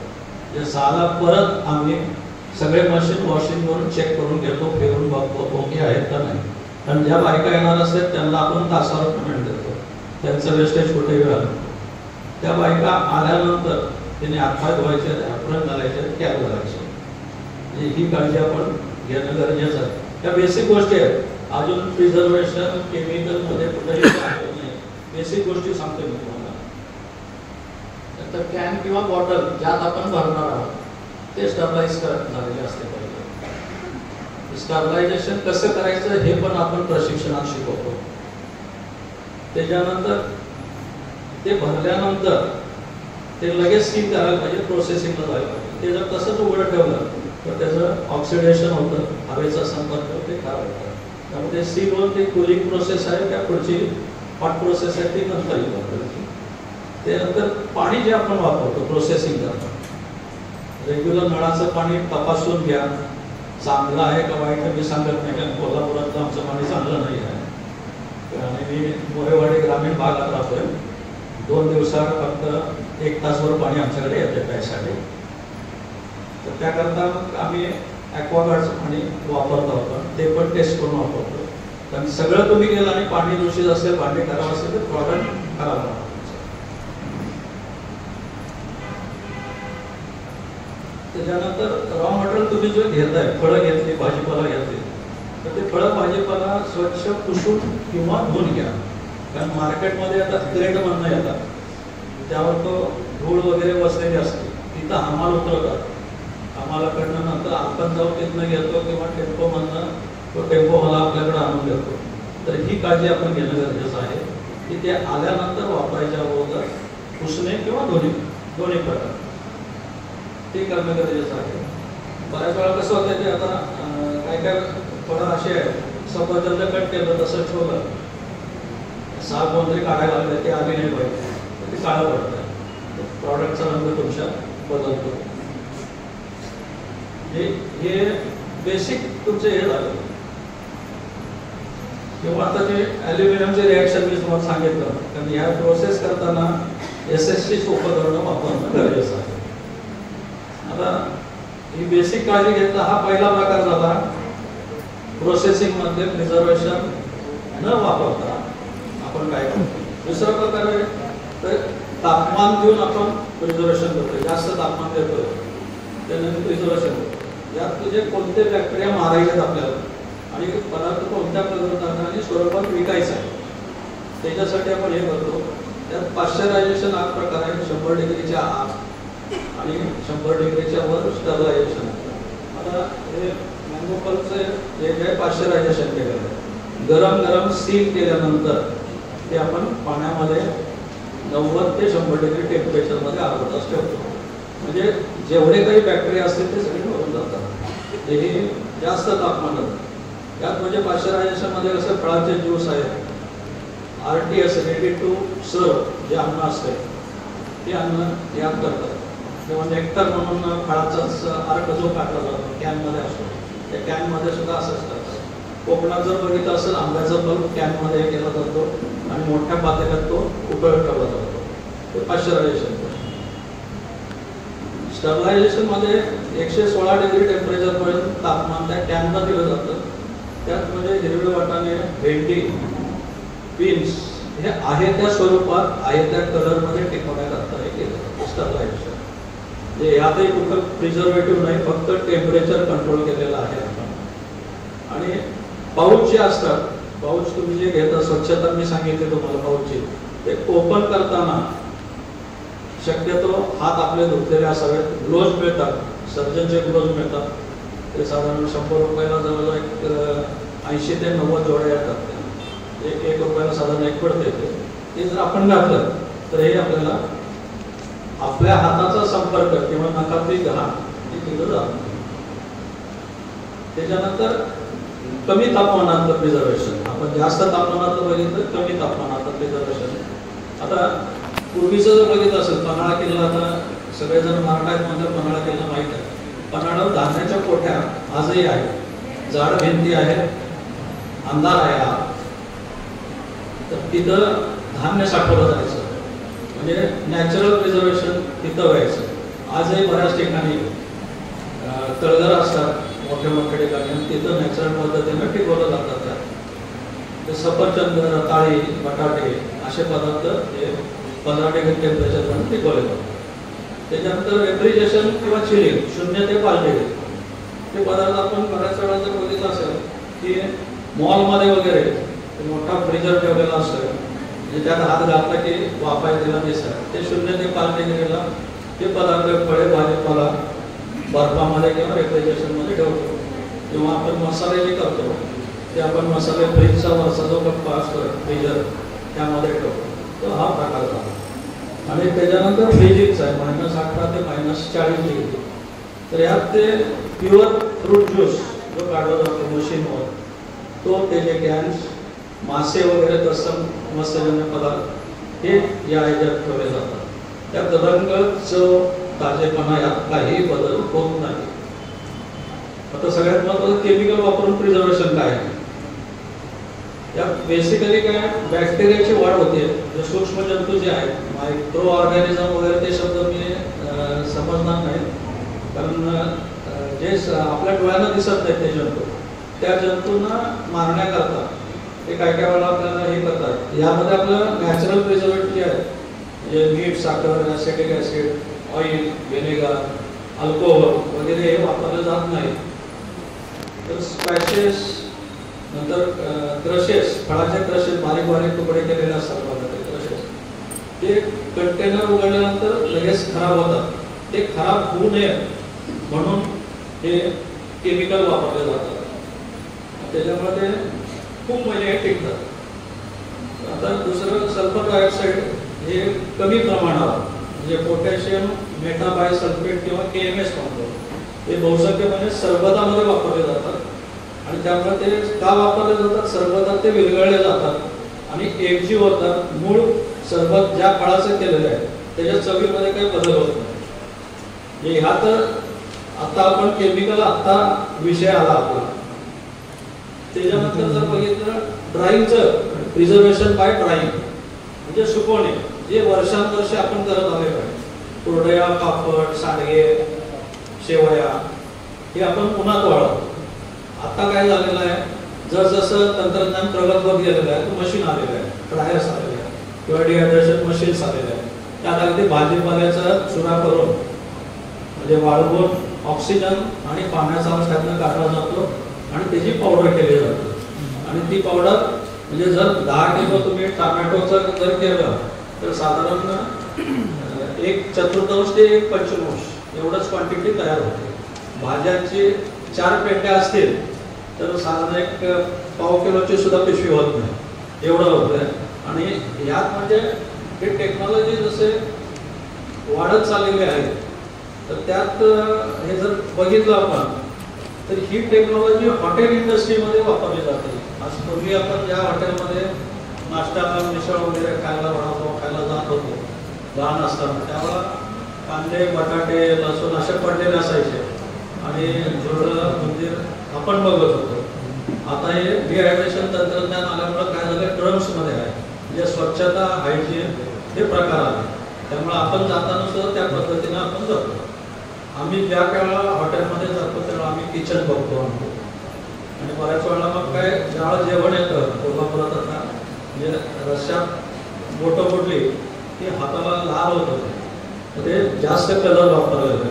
जे 6ला परत आम्ही सगळे मशीन वॉशिंग करून चेक करून घेतो, फिरून बघतो ओके आहेत का नाही. कारण ज्या बायका येणार असतात त्यांना आपण तासावर पेमेंट देतो. त्यांचं वेस्टेज कुठे गेलं. त्या बायका आल्यानंतर त्याने हातपाय धुवायचे, ॲप्रन घालायचे, कॅप घालायचे. म्हणजे ही काळजी आपण घेणं गरजेचं आहे. त्या बेसिक गोष्टी आहेत. अजून प्रिझर्वेशन केमिकलमध्ये कुठेही नाही. बेसिक गोष्टी सांगतो मी तुम्हाला. तर कॅन किंवा बॉटल ज्यात आपण भरणार आहोत ते स्टरलाइज झालेले असते पाहिजे. स्टरलायझेशन कसं करायचं हे पण आपण प्रशिक्षणात शिकवतो. त्याच्यानंतर ते भरल्यानंतर ते लगेच सील करायला पाहिजे, प्रोसेसिंगला जायला पाहिजे. ते जर तसंच उघडं ठेवलं तर त्याचं ऑक्सिडेशन होतं, हवेचा संपर्क ते खराब होतं. त्यामुळे ते सील होऊन ते कुलिंग प्रोसेस आहे, त्या पुढची हॉट प्रोसेस आहे ती नंतर येईल. त्यानंतर पाणी जे आपण वापरतो प्रोसेसिंग करतो, रेग्युलर नळाचं पाणी तपासून घ्या, चांगलं आहे का वाईट मी सांगत नाही, कारण कोल्हापुरातलं आमचं पाणी चांगलं नाही आहे. आणि मी मोरेवाडी ग्रामीण भागात राहतोय. 2 दिवसात फक्त 1 तासभर पाणी आमच्याकडे येते प्यायसाठी. तर त्याकरता आम्ही ॲक्वागार्डचं पाणी वापरतो आपण, ते पण टेस्ट करून वापरतो. कारण सगळं तुम्ही केलं आणि पाणी दूषित असेल, भांडी खराब असेल तर प्रॉडक्ट खराब होणार. त्याच्यानंतर रॉ मटेरियल तुम्ही जे घेताय, फळं घेतली, भाजीपाला घेतली, तर ते फळं भाजीपाला स्वच्छ पुसून किंवा धुवून घ्या. कारण मार्केटमध्ये आता क्रेट म्हणणं येतात, त्यावर तो धूळ वगैरे बसलेली असते, तिथं हमाल उतरवतात. हमालाकडनं नंतर आपण जाऊन तिथनं घेतो किंवा टेम्पोमधनं तो टेम्पोवाला आपल्याकडे आणून देतो. तर ही काळजी आपण घेणं गरजेचं आहे की ते आल्यानंतर वापरायच्या अगोदर पुसणे किंवा दोन्ही प्रकार ते करणं गरजेचं आहे. बऱ्याच वेळा कसं होतं की आता काय काय फळं असे आहेत, सफरचंद कट केलं तसं ठेवलं, साल कोणतरी काढायला लागलं ते आली नाही पाहिजे, तर ते काळं पडतं, प्रॉडक्टचा रंग तुमच्या बदलतो. हे बेसिक तुमचे हे झालं. किंवा आता जे ॲल्युमिनियमचे रिॲक्शन मी तुम्हाला सांगितलं, कारण ह्या प्रोसेस करताना SSCची उपकरणं वापरणं गरजेचं आहे. आता ही बेसिक काळजी घेतला, हा पहिला प्रकार झाला. प्रोसेसिंगमध्ये प्रिझर्वेशन न वापरता आपण काय करतो. दुसरा प्रकार आहे तर तापमान देऊन आपण प्रिझर्वेशन करतो, जास्त तापमान देतो त्याने प्रिझर्वेशन करतो. यात तुझे कोणते बॅक्टेरिया मारायचे आपल्याला आणि पदार्थ कोणत्या पदार्थाने स्वरूपात विकायचा आहे त्याच्यासाठी आपण हे करतो. त्यात पाश्चरायझेशन हा प्रकार आहे, 100 डिग्रीच्या आत आणि 100 डिग्रीच्या वर स्टरलायझेशन. आता हे मँगो पल्पचे जे काय पाश्चरायझेशन केलेलं आहे, गरम सील केल्यानंतर ते आपण पाण्यामध्ये 90 ते 100 डिग्री टेम्परेचरमध्ये अर्धा तास ठेवतो. म्हणजे जेवढे काही बॅक्टेरिया असतील ते सगळे मरून जातात. हे जास्त तापमानात. यात म्हणजे पाश्चरायझेशनमध्ये कसं फळाचे ज्यूस आहेत, RTS रेडी टू सर्व जे अन्न असते ते अन्न यात करतात. किंवा नेक्टर म्हणून फळाचाच अर्क जो काढला जातो कॅनमध्ये असतो, त्या कॅनमध्ये सुद्धा असंच करतात. कोकणात जर बघितलं असेल आंब्याचा पल्प कॅनमध्ये केला जातो आणि मोठ्या पातेल्यात तो उकळत ठेवला जातो. ते पाश्चरायझेशन. स्टरलायझेशनमध्ये 116 डिग्री टेम्परेचरपर्यंत तापमान त्या कॅनला दिलं जातं. त्यात म्हणजे हिरवे वाटाणे, भेंडी, बीन्स हे आहे त्या स्वरूपात आहे त्या कलरमध्ये टिकवण्याकरता हे केलं जातं स्टरलायझेशन. म्हणजे यातही कुठं प्रिझर्वेटिव्ह नाही, फक्त टेम्परेचर कंट्रोल केलेलं आहे आपण. आणि पाऊच जे असतात, पाऊच तुम्ही जे घेता, स्वच्छता मी सांगितली तुम्हाला पाऊचची, ते ओपन करताना शक्यतो हात आपले धुतलेले असावेत. ग्लोव्ज मिळतात, सर्जनचे ग्लोव्ज मिळतात, ते साधारण 100 रुपयाला जवळजवळ 80 ते 90 जोड्या येतात. 1 रुपयाला साधारण एक पडते. ते जर आपण घातलं तर हे आपल्याला आपल्या हाताचा संपर्क किंवा नखातली घाण हे केलं जातं. त्याच्यानंतर कमी तापमानातलं प्रिझर्वेशन. आपण जास्त तापमानातलं बघितलं, कमी तापमानातलं प्रिझर्वेशन. आता पूर्वीचं जर बघितलं असेल, पन्हाळा किल्ला, आता सगळेजण महाराष्ट्रामध्ये पन्हाळा किल्ला माहीत आहे. पन्हाळा धान्याच्या कोठ्या आजही आहेत, जाड भिंती आहेत, अंधार आहे हा. तर तिथं धान्य साठवलं जायचं, म्हणजे नॅचरल प्रिझर्वेशन तिथं व्हायचं. आजही बऱ्याच ठिकाणी तळघर असतात मोठ्या मोठ्या ठिकाणी, तिथं नॅचरल पद्धतीनं टिकवलं जातात. ते सफरचंद, रताळी, बटाटे असे पदार्थ हे 15 डिग्री टेम्परेचरमध्ये टिकवले जातात. त्याच्यानंतर रेफ्रिजरेशन किंवा चिलिंग 0 ते 5 डिग्री ते पदार्थ आपण बऱ्याच वेळा जर बघितलं असेल की मॉलमध्ये वगैरे मोठा फ्रीजर ठेवलेला असतो, म्हणजे त्यात हात घातला की वाफायला दिसतात, ते 0 ते 5 डिग्रीला ते पदार्थ फळे भाजीपाला बर्फामध्ये किंवा रेफ्रिजरेशनमध्ये ठेवतो. किंवा आपण मसाले जे करतो ते आपण मसाले फ्रीजचा वरचा जो कप्पा असतो फ्रीजर त्यामध्ये ठेवतो, तो हा प्रकार झाला. आणि त्याच्यानंतर फ्रीजिंगचा आहे -18 ते -40 डिग्री. तर यात ते प्युअर फ्रूट ज्यूस जो काढला जातो मशीनवर, तो त्याचे कॅन्स, मासे वगैरे तत्सम मत्स्यजन्य पदार्थ हे या ह्याच्यात ठेवले जातात. त्यात रंग, चव, ताजेपणा यात काही बदल होत नाही. आता सगळ्यात महत्त्वाचं केमिकल वापरून प्रिझर्वेशन काय आहे. यात बेसिकली काय बॅक्टेरियाची वाढ होते, जे सूक्ष्म जंतू जे आहेत, मायक्रो ऑर्गॅनिझम वगैरे ते शब्द मी समजणार नाही, कारण जे आपल्या डोळ्यांना दिसत नाही ते जंतू, त्या जंतूंना मारण्याकरता ते काय काय वेळा आपल्याला हे करतात. यामध्ये आपलं नॅचरल प्रिझर्वेटिव्ह जे आहे, म्हणजे मीठ, साखर, acetic acid, oil, vinegar, alcohol वगैरे हे वापरलं जात नाही. तर स्पॅशेस, नंतर क्रशेस, फळाचे क्रशेस बारीक बारीक तुकडे केलेले असतात बघा ते क्रशेस, ते कंटेनर उघडल्यानंतर लगेच खराब होतात. ते खराब होऊ नये म्हणून हे केमिकल वापरले जातात. त्याच्यामुळे ते खूप महिने टिकतात. आता दुसरं सल्फर डायऑक्साईड हे कमी प्रमाणावर, म्हणजे पोटॅशियम मेटाबायसल्फेट किंवा KMS म्हणतो, हे बहुसंख्यपणे सरबतामध्ये वापरले जातात. आणि त्यामुळे ते का वापरले जातात, सरबतात ते विरघळले जातात आणि एकजीव होतात. मूळ सरबत ज्या फळाचं केलेलं आहे त्याच्या चवीमध्ये काही बदल होत नाही. ह्यात आता आपण केमिकल आत्ता विषय आला आपला. त्याच्यानंतर जर बघितलं ड्राईंगचं, प्रिझर्वेशन बाय ड्राईंग म्हणजे सुकवणे, जे वर्षानुवर्षे आपण करत आले पाहिजे. कुरडया, पापड, सांडगे, शेवया हे आपण उन्हात वाळवतो. आता काय झालेलं आहे, जसजसं तंत्रज्ञान प्रगत होत गेलेलं आहे, तो मशीन आलेलं आहे, ड्रायर्स आलेले आहे किंवा डिहायड्रेशन मशीन्स आलेले आहे. त्यात अगदी भाजीपाल्याचा चुरा करून म्हणजे वाळवून ऑक्सिजन आणि पाण्याचा अंश त्यातनं काढला जातो आणि त्याची पावडर केली जाते. आणि ती पावडर म्हणजे जर 10 किलो तुम्ही टोमॅटोचं जर केलं तर साधारण 1/4 ते 1/5 एवढंच क्वांटिटी तयार होते. भाज्यांची 4 पेट्या असतील तर साधारण 1 किलोची सुद्धा पिशवी होत नाही, एवढं होतं. आणि यात म्हणजे हे टेक्नॉलॉजी जसे वाढत चाललेली आहे, तर त्यात हे जर बघितलं आपण तर ही टेक्नॉलॉजी हॉटेल इंडस्ट्रीमध्ये वापरली जाते. आज पूर्वी आपण ज्या हॉटेलमध्ये नाश्त्याला मिसळ वगैरे खायला, वडापाव खायला जात होतो लहान असताना, त्यावेळेला कांदे, बटाटे, लसूण असे पडलेले असायचे आणि झुरळं मंदिर आपण बघत होतो. आता हे डिहायड्रेशन तंत्रज्ञान आल्यामुळे काय झालं, ड्रम्समध्ये आहे, म्हणजे स्वच्छता, हायजीन हे प्रकार आले. त्यामुळे आपण जाताना सुद्धा त्या पद्धतीने आपण जातो. आम्ही ज्या वेळेला हॉटेलमध्ये जातो त्यावेळेला आम्ही किचन बघतो आणि बऱ्याच वेळेला मग काय ज्यावेळेला जेवण येतं कोल्हापुरात आता म्हणजे रश्श्यात बोटं बुडली की हाताला लाल होतं, तर ते जास्त कलर वापरले जाते.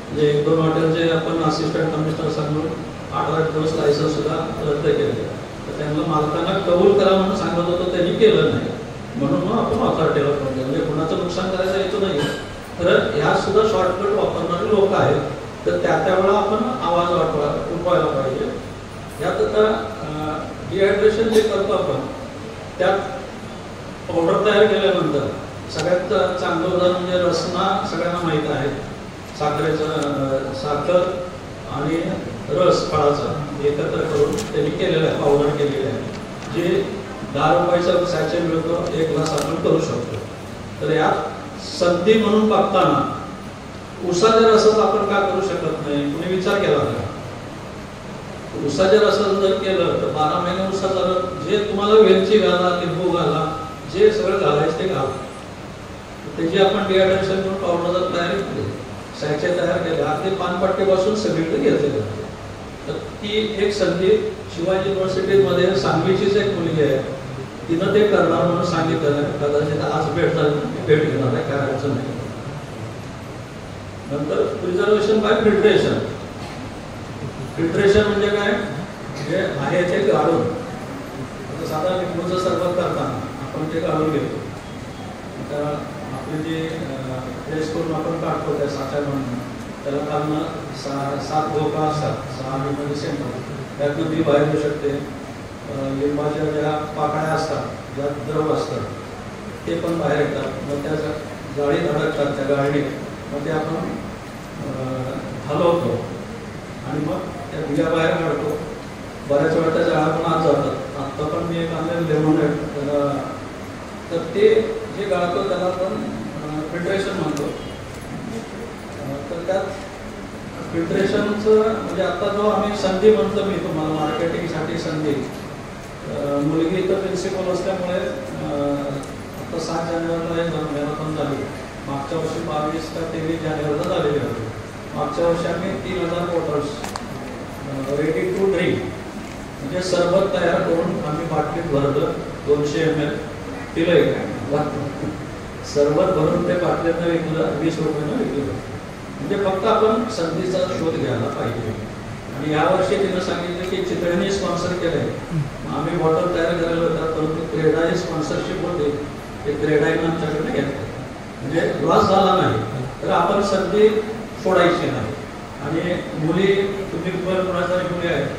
म्हणजे 1-2 हॉटेलचे आपण असिस्टंट कमिशनर सांगून 8-8 दिवस लायसन्स सुद्धा रद्द केले. तर त्यांना मालकांना कबूल करा म्हणून सांगत होतो, त्यांनी केलं नाही. म्हणून मग आपण ऑथॉरिटीला फोन केला. म्हणजे कुणाचं नुकसान करायचं येतो नाही, तर ह्या सुद्धा शॉर्टकट वापरणारे लोक आहेत, तर त्यावेळेला आपण आवाज उठवायला पाहिजे. यात आता डिहायड्रेशन जे करतो आपण, त्यात पावडर तयार केल्यानंतर सगळ्यात चांगलं उदाहरण म्हणजे रसना सगळ्यांना माहीत आहे. साखर आणि रस फळाचा एकत्र करून त्यांनी केलेलं आहे, पावडर केलेली आहे, जे 10 रुपयाचा सॅचे मिळतो, 1 ग्लास आपण करू शकतो. तर यात संधी म्हणून बघताना उसाच्या रसाचं आपण का करू शकत नाही, कुणी विचार केला का? उसाच्या रसाचं जर केलं तर 12 महिने उसाचा रस, जे तुम्हाला वेलची घाला, लिंबू घाला, जे सगळं घालायचं ते घाला, त्याची आपण डिहायड्रेशन करून पावडर जर तयार केली, सॅचे तयार केले, अगदी पानपट्टीपासून सगळीकडे घेतले जाते. तर ती एक संधी शिवाजी युनिव्हर्सिटीमध्ये सांगलीचीच एक मुलगी आहे, तिनं ते करणार म्हणून सांगितलं. कदाचित आज भेट घेणार आहे, काय अडचण नाही. नंतर प्रिझर्वेशन बाय फिल्ट्रेशन. फिल्ट्रेशन म्हणजे काय, जे आहे ते गाळून, आता साधा लिंबूचं सरबत करताना आपण ते गाळून घेतो. आता आपली जी टेस्ट करून आपण काढतो त्या साच्या म्हणून, त्याला खालनं 7 भोका असतात, 6 मध्ये सेंटर, त्यातून ती बाहेर येऊ शकते. लिंबाच्या ज्या पाकळ्या असतात, ज्यात द्रव असतात, ते पण बाहेर येतात. मग त्या जाळी धडकतात त्या गाळणीत, मग ते आपण हलवतो आणि मग त्या बिया बाहेर काढतो. बऱ्याच वेळा त्या जाळ्या पण आत जातात. आत्ता पण मी एक आणलेलं लेमोनेड, त्याला तर ते जे गाळतो त्याला आपण फिल्ट्रेशन म्हणतो. तर त्यात फिल्ट्रेशनचं म्हणजे आता जो आम्ही संधी म्हणतो, मी तुम्हाला मार्केटिंगसाठी संधी, मुलगी इथं प्रिन्सिपल असल्यामुळे आता 7 जानेवारीला मॅरेथॉन झाली. मागच्या वर्षी 22 का 23 जानेवारीला झालेली होती. मागच्या वर्षी आम्ही 3000 बॉटल्स रेडी टू ड्रिंक म्हणजे सरबत तयार करून आम्ही बाटलीत भरलं. 200 ml पिलं, सरबत भरून ते बाटलीतनं विकलं, 20 रुपयानं विकलं. म्हणजे फक्त आपण संधीचा शोध घ्यायला पाहिजे. आणि यावर्षी तिनं सांगितलं की चितळेने स्पॉन्सर केलंय, आम्ही बॉटल तयार करायला होता, परंतु क्रेडाची स्पॉन्सरशिप होते, ते क्रेडाईनं आमच्याकडे घेतलं. म्हणजे लॉस झाला नाही, तर आपण संधी सोडायची नाही. आणि मुली, तुम्ही कोणाच्या मुली आहेत,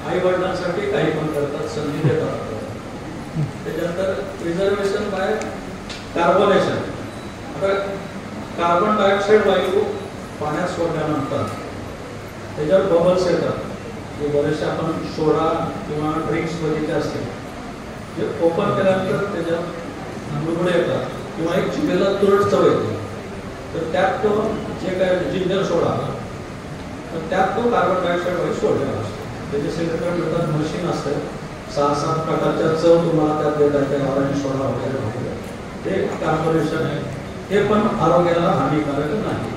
आई वडिलांसाठी काही पण करतात, संधी देतात. त्याच्यानंतर प्रिझर्वेशन बाय कार्बोनेशन. आता कार्बन डायऑक्साईड वायू पाण्यात सोडल्यानंतर त्याच्यावर बबल्स येतात, जे बरेचसे आपण सोडा किंवा ड्रिंक्स बघितले असतील, जे ओपन केल्यानंतर त्याच्यात बुडबुडे येतात किंवा एक चिमेला तुरट चव येते. तर त्यात तो जे काय जिंजर सोडा, तर त्यात तो कार्बन डायऑक्साईड वायू सोडलेला असतो. त्याचे सेपरेट मिळतात, मशीन असते, 6-7 प्रकारच्या चव तुम्हाला त्यात देतात, त्या ऑरेंज सोडा वगैरे. ते कार्बोनेशन आहे, हे पण आरोग्याला हानिकारक नाही.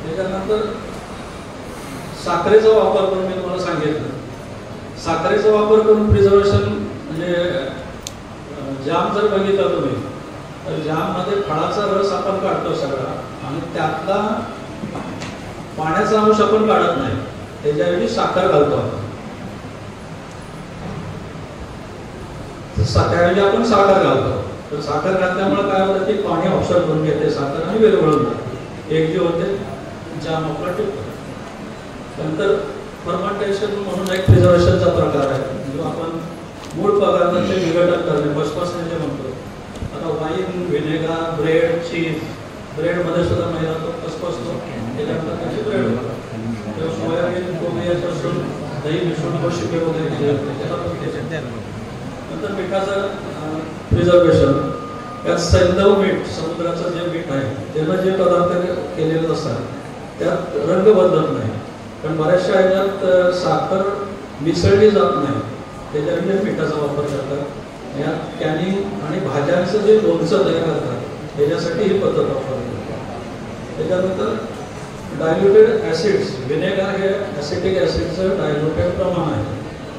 त्याच्यानंतर साखरेचा वापर करून, मी तुम्हाला सांगितलं, साखरेचा वापर करून प्रिझर्वेशन म्हणजे जाम जर बघितला तुम्ही, तर जाममध्ये फळाचा रस आपण काढतो सगळा, आणि त्यातला पाण्याचा अंश आपण काढत नाही, त्याच्याऐवजी साखर घालतो आपण. त्याऐवजी आपण साखर घालतो. तर साखर घातल्यामुळे काय होतं, की पाणी ऑब्झर्व करून घेते साखर आणि विरघळून जाते, एक जे होते जाम आपला टिकतो. नंतर फर्मेंटेशन म्हणून एक प्रिझर्वेशनचा प्रकार आहे, जो आपण मूळ पदार्थांचे विघटन करणे, बसपासने जे म्हणतो. आता वाईन, व्हिनेगर, ब्रेड, चीज, ब्रेडमध्ये सुद्धा मैदा तो कसपसतो, त्याच्यानंतर त्याची ब्रेड होतं. किंवा सोयाबीन, कोबी याच्यापासून दही मिसळून गोशिपे वगैरे केले जाते, त्याला पण त्याच्यात. नंतर मिठाचं प्रिझर्वेशन, त्यात सैंधव मीठ, समुद्राचं जे मीठ आहे, त्यानं जे पदार्थ केलेले असतात त्यात रंग बदलत नाही. पण बऱ्याचशा ह्याच्यात साखर मिसळली जात नाही, त्याच्यामध्ये मिठाचा वापर करतात. यात कॅनिंग आणि भाज्यांचं जे लोणचं तयार करतात, त्याच्यासाठी ही पद्धत वापरली जाते. त्याच्यानंतर डायल्युटेड ॲसिड्स, व्हिनेगर हे ॲसिटिक ॲसिडचं डायल्युटेड प्रमाण आहे.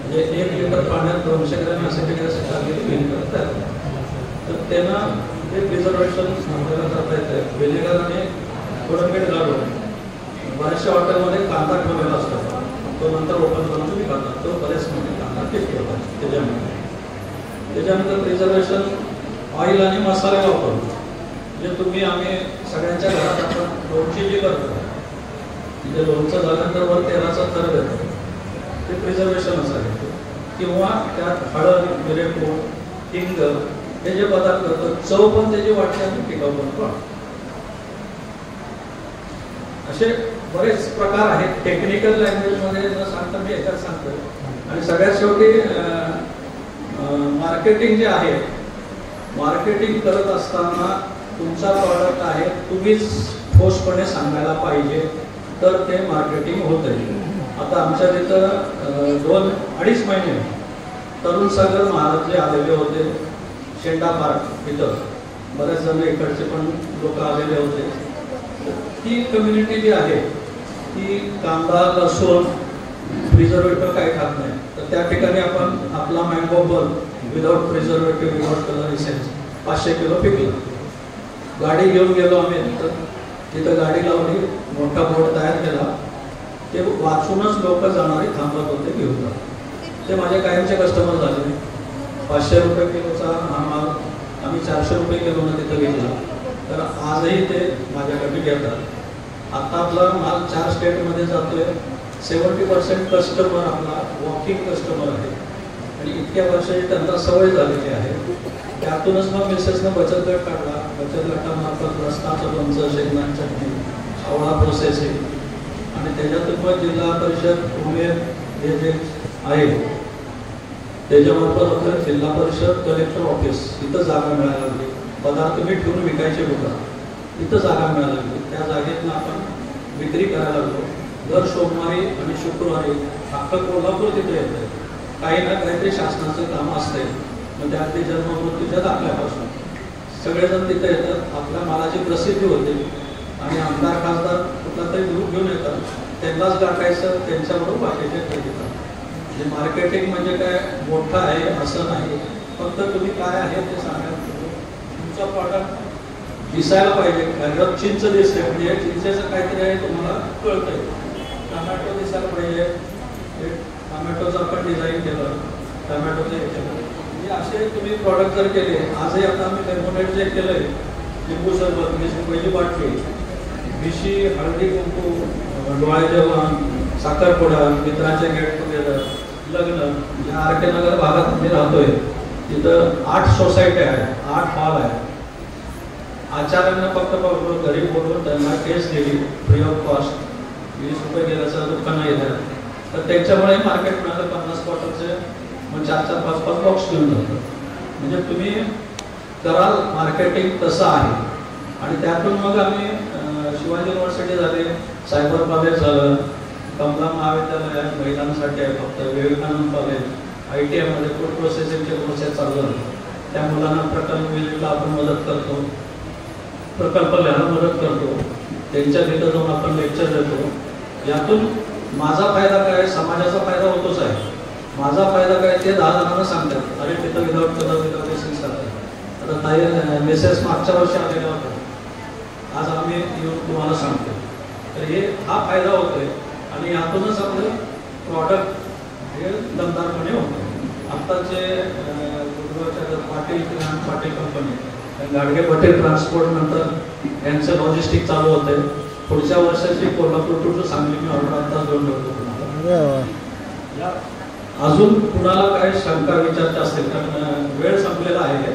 म्हणजे 1 लिटर पाण्यात 200 ग्रॅम ॲसिटिक ॲसिड टाकलेली व्हिनेगर तयार करतात. तर त्यांना हे प्रिझर्वेशन आपल्याला करता येतं. व्हिनेगर आणि थोडं मीठ घालून बऱ्याचशा हॉटेलमध्ये कांदा ठेवलेला असतो, तो नंतर ओपन करून तुम्ही खातात, तो बरेच मोठे कांदा टिकतो त्याच्यामध्ये. त्याच्यानंतर प्रिझर्वेशन ऑइल आणि मसाले वापरून, जे तुम्ही आम्ही सगळ्यांच्या घरात आपण लोणची जी करतो, म्हणजे लोणचं झाल्यानंतर वर तेलाचा थर देतो, ते प्रिझर्वेशनच आहे. किंवा त्यात हळद, मिरेपूड, हिंग हे जे पदार्थ करतो, चव पण त्याची वाटते आणि टिकाऊ पण. असे बरेच प्रकार आहेत. टेक्निकल लँग्वेजमध्ये न सांगता मी याच्यात सांगतो. आणि सगळ्यात शेवटी मार्केटिंग जे आहे, मार्केटिंग करत असताना तुमचा प्रॉडक्ट आहे, तुम्हीच ठोसपणे सांगायला पाहिजे, तर ते मार्केटिंग होतं. आता आमच्या तिथं 2-2.5 महिने तरुण सागर महाराज जे आलेले होते शेंडा पार्क इथं, बरेच जण इकडचे पण लोक आलेले होते. ती कम्युनिटी जी आहे ती कांदा, लसूण, प्रिझर्वेटिव्ह काही खात नाही, तर त्या ठिकाणी आपण आपला मँगो बल without preservative without colour essence 500 kilo पिकला. गाडी घेऊन गेलो आम्ही, तिथं गाडी लावली, मोठा बोर्ड तयार केला, ते वाचूनच लोक जाणारे थांबत होते घेऊन जात. ते माझे कायमचे कस्टमर झाले. 500 रुपये किलोचा हा माल आम्ही 400 रुपये किलोनं तिथं घेतला, तर आजही ते माझ्याकडे घेतात. आता आपला माल 4 स्टेटमध्ये जातोय. 70% कस्टमर आपला वॉकिंग कस्टमर आहे आणि इतक्या वर्षाची त्यांना सवय झालेली आहे. त्यातूनच मग मिसेसनं बचत गट काढला. बचत गटामार्फत रस्ताचं लोणचं, शेंगदाणा चटणी, आवळा प्रोसेसिंग आणि त्याच्यातून मग जिल्हा परिषद उमेद हे जे आहे त्याच्यामार्फत आपल्याला जिल्हा परिषद कलेक्टर ऑफिस इथं जागा मिळायला लागली. पदार्थ मी ठेवून विकायचे होतात, इथं जागा मिळायला लागली. त्या जागेतनं आपण विक्री करायला लागलो. दर सोमवारी आणि शुक्रवारी अख्खं कोल्हापूर तिथे येतं. काही ना काहीतरी शासनाचं काम असते, मग त्या अगदी जन्ममृत्यूच्या दाखल्यापासून सगळेजण तिथे येतात. आपल्या मालाची प्रसिद्धी होते आणि आमदार खासदार कुठला तरी ग्रुप घेऊन येतात, त्यांनाच गाठायचं, त्यांच्याबरोबर बाकीचे घेतात. म्हणजे मार्केटिंग म्हणजे काय मोठं आहे असं नाही, फक्त तुम्ही काय आहे ते सांगा. तुमचा प्रॉडक्ट दिसायला पाहिजे. घरात चिंच दिसते म्हणजे चिंचेचं काहीतरी आहे तुम्हाला कळतंय. टमॅटो दिसायला पाहिजे, टमॅटोचं आपण डिझाईन केलं, टमॅटोचं हे केलं, म्हणजे असे तुम्ही प्रॉडक्ट जर केले. आजही आता आम्ही लेमोनेड जे केलं आहे, लिंबू सरबत, 20 रुपयाची बाटली, भिशी, हळदी कुंकू, डोळे जेवण, साखरपुडा, मित्रांचे गेट टुगेदर, लग्न. या आर के नगर भागात आम्ही राहतोय, तिथं 8 सोसायट्या आहेत, 8 हॉल आहेत. आचार्यांना फक्त घरी बोलून त्यांना केस दिली फ्री ऑफ कॉस्ट. 20 रुपये गेल्याचं दुःख नाही येतात, तर त्याच्यामुळे मार्केट मिळालं 50 बॉटलचे, मग 4-4, 5-5 बॉक्स घेऊन जातो. म्हणजे तुम्ही कराल मार्केटिंग तसं आहे. आणि त्यातून मग आम्ही शिवाजी युनिव्हर्सिटी झाली, सायबर कॉलेज झालं, कमला महाविद्यालय आहे महिलांसाठी आहे फक्त, विवेकानंद कॉलेज, ITI मध्ये फूड प्रोसेसिंगचे कोर्सेस चालू झाले. त्या मुलांना प्रकल्प विजिटला आपण मदत करतो, प्रकल्प लिहायला मदत करतो, त्यांच्या तिथं जाऊन आपण लेक्चर देतो. यातून माझा फायदा काय, समाजाचा फायदा होतोच आहे. माझा फायदा काय ते 10 जणांना सांगतात, अरे तिथं विदाउट कलर विदाउट एसेन्स करतात. आता ताई मेसेज मागच्या वर्षी आलेला होता, आज आम्ही येऊन तुम्हाला सांगतो. तर हे हा फायदा होतोय आणि यातूनच आपलं प्रॉडक्ट हे दमदारपणे होतं. आत्ताचे पाटील कंपनी, गाडगे पटेल ट्रान्सपोर्ट नंतर यांचं लॉजिस्टिक चालू होते. पुढच्या वर्षाची कोल्हापूर टू सांगली मी ऑर्डर आता घेऊन ठेवतो तुम्हाला. अजून कुणाला काही शंका विचारचे असतील, कारण वेळ संपलेला आहे.